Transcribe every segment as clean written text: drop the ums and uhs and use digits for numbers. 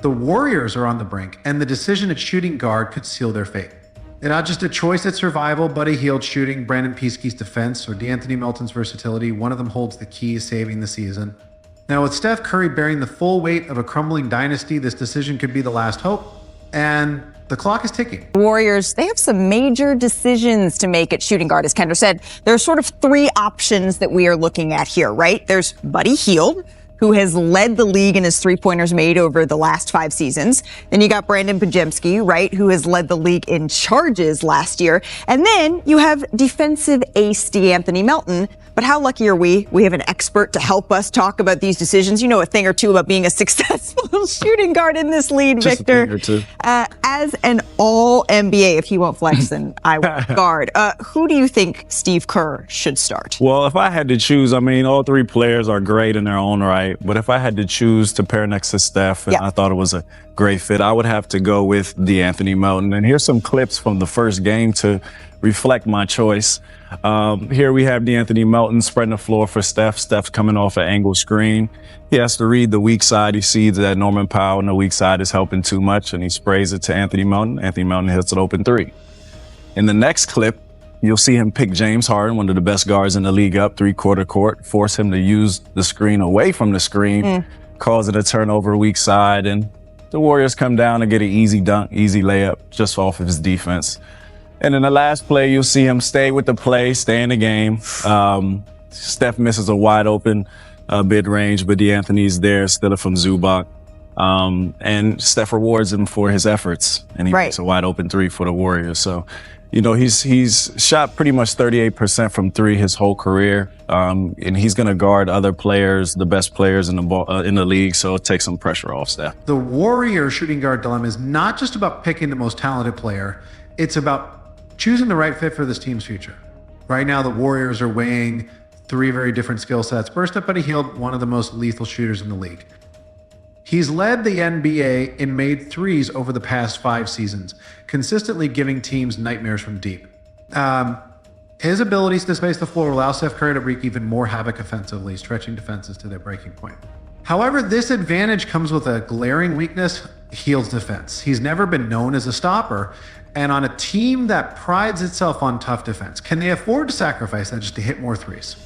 The Warriors are on the brink, and the decision at shooting guard could seal their fate. They're not just a choice at survival, Buddy Hield shooting, Brandon Pieske's defense, or DeAnthony Melton's versatility. One of them holds the key to saving the season. Now, with Steph Curry bearing the full weight of a crumbling dynasty, this decision could be the last hope, and the clock is ticking. The Warriors, they have some major decisions to make at shooting guard. As Kendra said, there are sort of three options that we are looking at here, right? There's Buddy Hield, who has led the league in his three-pointers made over the last 5 seasons. Then you got Brandon Pajemski, right, who has led the league in charges last year. And then you have defensive ace DeAnthony Melton. But how lucky are we? We have an expert to help us talk about these decisions. You know a thing or two about being a successful shooting guard in this league, Just Victor. a thing or two. As an all-NBA, if he won't flex, then I will guard. Who do you think Steve Kerr should start? Well, if I had to choose, I mean, all 3 players are great in their own right. But if I had to choose to pair next to Steph, and I thought it was a great fit, I would have to go with DeAnthony Melton. And here's some clips from the first game to reflect my choice. Here we have DeAnthony Melton spreading the floor for Steph. Steph's coming off an angle screen. He has to read the weak side. He sees that Norman Powell on the weak side is helping too much, and he sprays it to Anthony Melton. Anthony Melton hits an open 3. In the next clip, you'll see him pick James Harden, one of the best guards in the league, up 3/4 court, force him to use the screen away from the screen, cause it a turnover weak side, and the Warriors come down and get an easy dunk, easy layup just off of his defense. And in the last play, you'll see him stay with the play, stay in the game. Steph misses a wide open mid-range, but DeAnthony's there, steal it from Zubac. And Steph rewards him for his efforts, and he makes a wide open 3 for the Warriors. So, you know, he's shot pretty much 38% from 3 his whole career, and he's going to guard other players, the best players in the league, so it takes some pressure off Steph. The Warriors shooting guard dilemma is not just about picking the most talented player, it's about choosing the right fit for this team's future. Right now, the Warriors are weighing 3 very different skill sets. First up, Buddy Hield, one of the most lethal shooters in the league. He's led the NBA in made threes over the past 5 seasons, consistently giving teams nightmares from deep. His abilities to space the floor allow Steph Curry to wreak even more havoc offensively, stretching defenses to their breaking point. However, this advantage comes with a glaring weakness: Hield's defense. He's never been known as a stopper, and on a team that prides itself on tough defense, can they afford to sacrifice that just to hit more threes?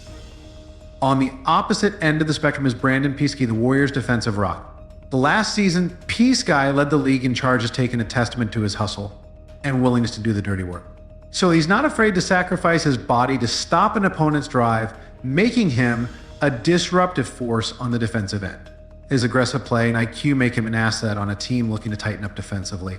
On the opposite end of the spectrum is Brandon Pieske, the Warriors' defensive rock. The last season, Pieske led the league in charges, taking a testament to his hustle and willingness to do the dirty work. So he's not afraid to sacrifice his body to stop an opponent's drive, making him a disruptive force on the defensive end. His aggressive play and IQ make him an asset on a team looking to tighten up defensively.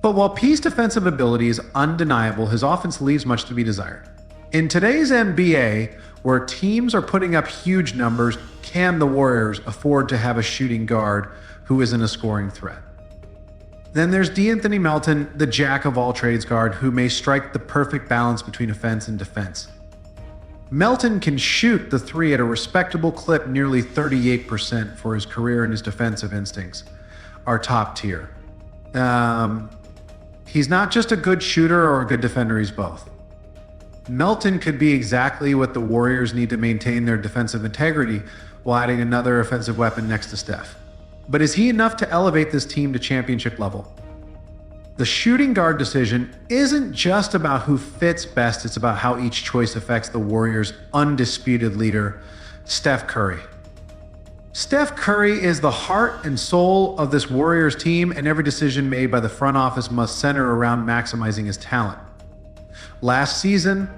But while P's defensive ability is undeniable, his offense leaves much to be desired. In today's NBA, where teams are putting up huge numbers, can the Warriors afford to have a shooting guard who isn't a scoring threat? Then there's DeAnthony Melton, the jack-of-all-trades guard, who may strike the perfect balance between offense and defense. Melton can shoot the 3 at a respectable clip, nearly 38% for his career, and his defensive instincts are top tier. He's not just a good shooter or a good defender, he's both. Melton could be exactly what the Warriors need to maintain their defensive integrity while adding another offensive weapon next to Steph. But is he enough to elevate this team to championship level? The shooting guard decision isn't just about who fits best, it's about how each choice affects the Warriors' undisputed leader, Steph Curry. Steph Curry is the heart and soul of this Warriors team, and every decision made by the front office must center around maximizing his talent. Last season,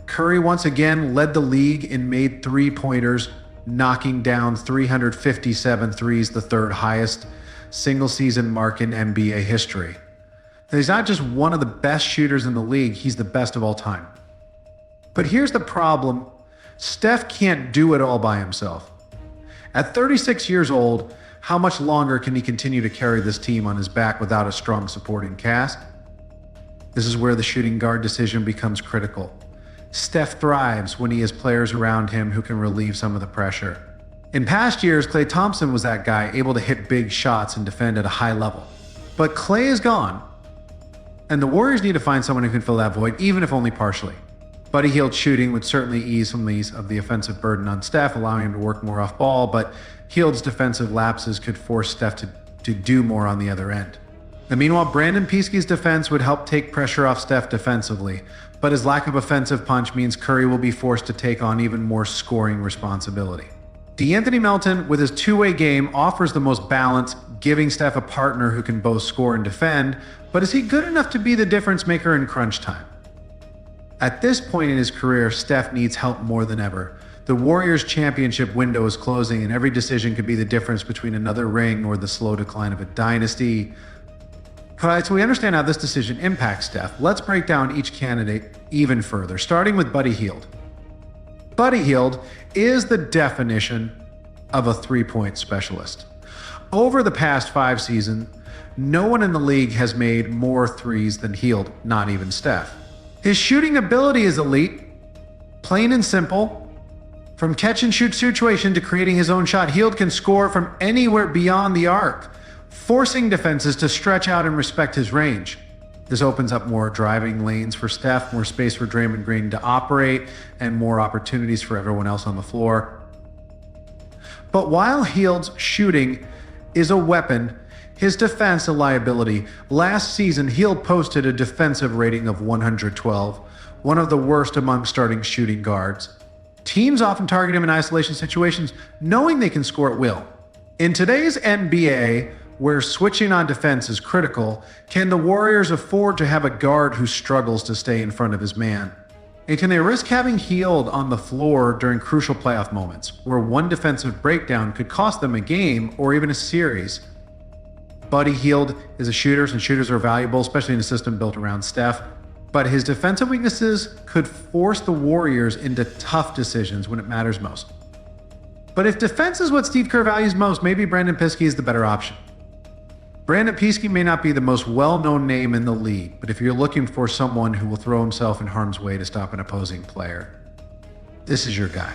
Curry once again led the league in made 3-pointers, knocking down 357 threes, the 3rd highest single-season mark in NBA history. He's not just one of the best shooters in the league, he's the best of all time. But here's the problem: Steph can't do it all by himself. At 36 years old, how much longer can he continue to carry this team on his back without a strong supporting cast? This is where the shooting guard decision becomes critical. Steph thrives when he has players around him who can relieve some of the pressure. In past years, Klay Thompson was that guy, able to hit big shots and defend at a high level. But Klay is gone, and the Warriors need to find someone who can fill that void, even if only partially. Buddy Hield shooting would certainly ease some of the offensive burden on Steph, allowing him to work more off ball, but Hield's defensive lapses could force Steph to to do more on the other end. And meanwhile, Brandon Peesky's defense would help take pressure off Steph defensively, but his lack of offensive punch means Curry will be forced to take on even more scoring responsibility. DeAnthony Melton, with his two-way game, offers the most balance, giving Steph a partner who can both score and defend, but is he good enough to be the difference maker in crunch time? At this point in his career, Steph needs help more than ever. The Warriors' championship window is closing, and every decision could be the difference between another ring or the slow decline of a dynasty. All right, so we understand how this decision impacts Steph. Let's break down each candidate even further, starting with Buddy Hield. Buddy Hield is the definition of a three-point specialist. Over the past 5 seasons, no one in the league has made more threes than Hield, not even Steph. His shooting ability is elite, plain and simple. From catch-and-shoot situation to creating his own shot, Hield can score from anywhere beyond the arc, forcing defenses to stretch out and respect his range. This opens up more driving lanes for Steph, more space for Draymond Green to operate, and more opportunities for everyone else on the floor. But while Hield's shooting is a weapon, his defense a liability. Last season, Hield posted a defensive rating of 112, one of the worst among starting shooting guards. Teams often target him in isolation situations, knowing they can score at will. In today's NBA, where switching on defense is critical, can the Warriors afford to have a guard who struggles to stay in front of his man? And can they risk having Hield on the floor during crucial playoff moments, where one defensive breakdown could cost them a game or even a series? Buddy Hield is a shooter, and shooters are valuable, especially in a system built around Steph. But his defensive weaknesses could force the Warriors into tough decisions when it matters most. But if defense is what Steve Kerr values most, maybe Brandon Peesky is the better option. Brandon Peesky may not be the most well-known name in the league, but if you're looking for someone who will throw himself in harm's way to stop an opposing player, this is your guy.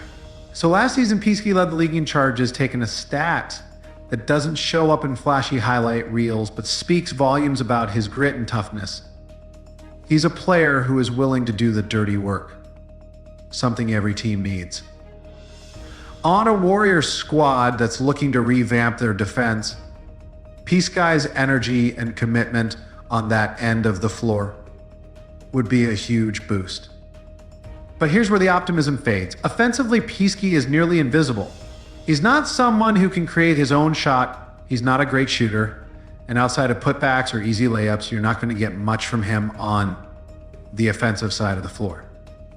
So last season, Peesky led the league in charges, taking a stat that doesn't show up in flashy highlight reels, but speaks volumes about his grit and toughness. He's a player who is willing to do the dirty work, something every team needs. On a Warriors squad that's looking to revamp their defense, Peesky's energy and commitment on that end of the floor would be a huge boost. But here's where the optimism fades. Offensively, Peesky is nearly invisible. He's not someone who can create his own shot. He's not a great shooter. And outside of putbacks or easy layups, you're not going to get much from him on the offensive side of the floor.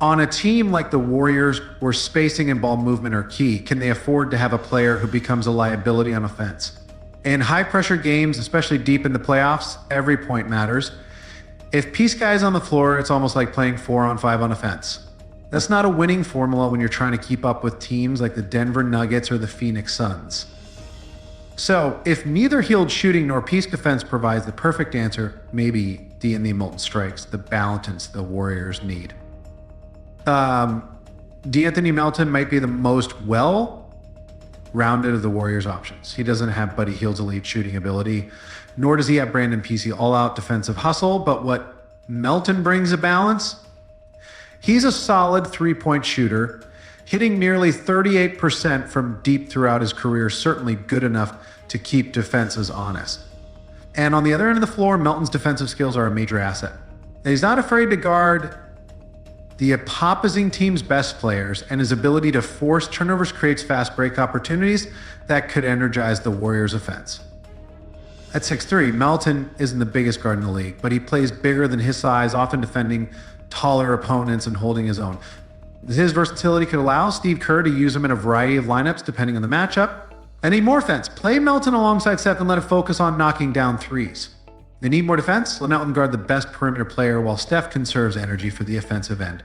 On a team like the Warriors, where spacing and ball movement are key, can they afford to have a player who becomes a liability on offense? In high-pressure games, especially deep in the playoffs, every point matters. If Peesky is on the floor, it's almost like playing 4-on-5 on offense. That's not a winning formula when you're trying to keep up with teams like the Denver Nuggets or the Phoenix Suns. So, if neither Hield shooting nor Peesky defense provides the perfect answer, maybe DeAnthony Melton strikes the balance the Warriors need. DeAnthony Melton might be the most well-rounded of the Warriors' options. He doesn't have Buddy Hield's elite shooting ability, nor does he have Brandon Peesky all-out defensive hustle, but what Melton brings a balance, he's a solid three-point shooter, hitting nearly 38% from deep throughout his career, certainly good enough to keep defenses honest. And on the other end of the floor, Melton's defensive skills are a major asset. He's not afraid to guard the opposing team's best players, and his ability to force turnovers creates fast break opportunities that could energize the Warriors' offense. At 6'3", Melton isn't the biggest guard in the league, but he plays bigger than his size, often defending taller opponents and holding his own. His versatility could allow Steve Kerr to use him in a variety of lineups depending on the matchup. They need more offense. Play Melton alongside Steph and let him focus on knocking down threes. They need more defense. Let Melton guard the best perimeter player while Steph conserves energy for the offensive end.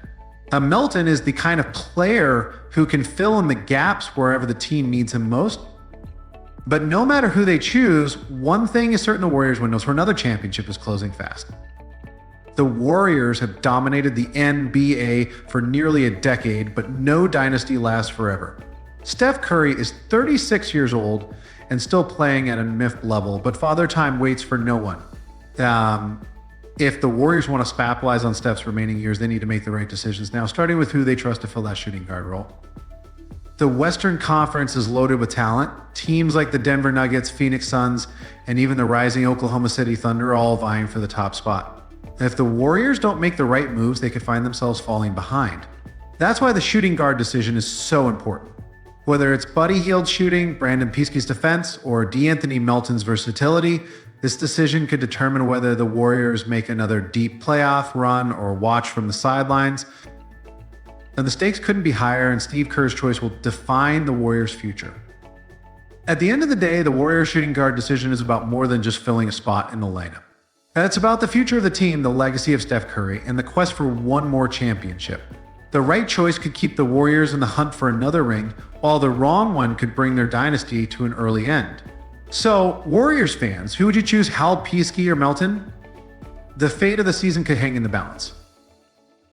Melton is the kind of player who can fill in the gaps wherever the team needs him most. But no matter who they choose, one thing is certain: the Warriors' windows for another championship is closing fast. The Warriors have dominated the NBA for nearly a decade, but no dynasty lasts forever. Steph Curry is 36 years old and still playing at a MIF level, but Father Time waits for no one. If the Warriors want to capitalize on Steph's remaining years, they need to make the right decisions now, starting with who they trust to fill that shooting guard role. The Western Conference is loaded with talent. Teams like the Denver Nuggets, Phoenix Suns, and even the rising Oklahoma City Thunder are all vying for the top spot. And if the Warriors don't make the right moves, they could find themselves falling behind. That's why the shooting guard decision is so important. Whether it's Buddy Hield's shooting, Brandon Peesky's defense, or DeAnthony Melton's versatility, this decision could determine whether the Warriors make another deep playoff run or watch from the sidelines. And the stakes couldn't be higher, and Steve Kerr's choice will define the Warriors' future. At the end of the day, the Warriors shooting guard decision is about more than just filling a spot in the lineup. And it's about the future of the team, the legacy of Steph Curry, and the quest for one more championship. The right choice could keep the Warriors in the hunt for another ring, while the wrong one could bring their dynasty to an early end. So, Warriors fans, who would you choose, Hal, Peesky, or Melton? The fate of the season could hang in the balance.